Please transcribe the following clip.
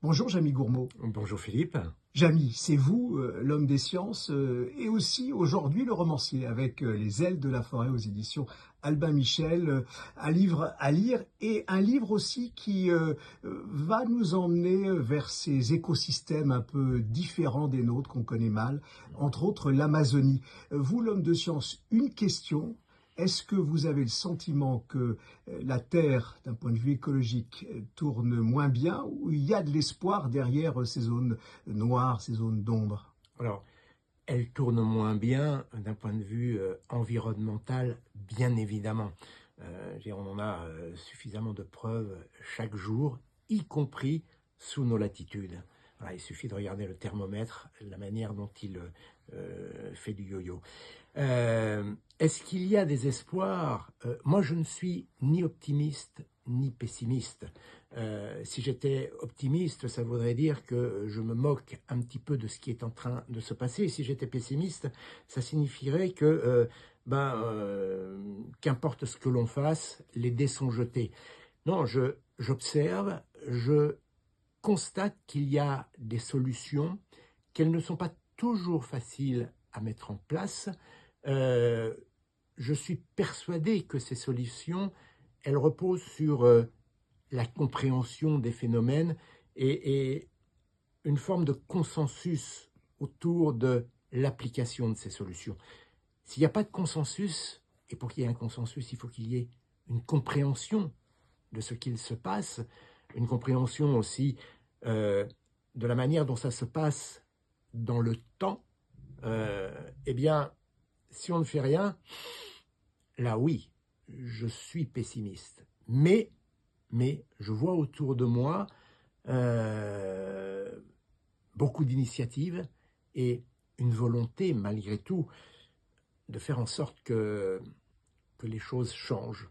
Bonjour Jamy Gourmaud. Bonjour Philippe. Jamy, c'est vous, l'homme des sciences, et aussi aujourd'hui le romancier avec Les ailes de la forêt aux éditions Albin Michel, un livre à lire et un livre aussi qui va nous emmener vers ces écosystèmes un peu différents des nôtres qu'on connaît mal, entre autres l'Amazonie. Vous, l'homme de science, une question. Est-ce que vous avez le sentiment que la Terre, d'un point de vue écologique, tourne moins bien ou il y a de l'espoir derrière ces zones noires, ces zones d'ombre? Alors, elle tourne moins bien d'un point de vue environnemental, bien évidemment. On en a suffisamment de preuves chaque jour, y compris sous nos latitudes. Voilà, il suffit de regarder le thermomètre, la manière dont il fait du yo-yo. Est-ce qu'il y a des espoirs? Moi, je ne suis ni optimiste ni pessimiste. Si j'étais optimiste, ça voudrait dire que je me moque un petit peu de ce qui est en train de se passer. Et si j'étais pessimiste, ça signifierait que, qu'importe ce que l'on fasse, les dés sont jetés. Non, j'observe, je constate qu'il y a des solutions, qu'elles ne sont pas toujours faciles à mettre en place. Euh, je suis persuadé que ces solutions, elles reposent sur la compréhension des phénomènes et une forme de consensus autour de l'application de ces solutions. S'il n'y a pas de consensus, et pour qu'il y ait un consensus, il faut qu'il y ait une compréhension de ce qu'il se passe, une compréhension aussi euh, de la manière dont ça se passe dans le temps, eh bien, si on ne fait rien, là oui, je suis pessimiste. Mais je vois autour de moi euh, beaucoup d'initiatives et une volonté, malgré tout, de faire en sorte que les choses changent.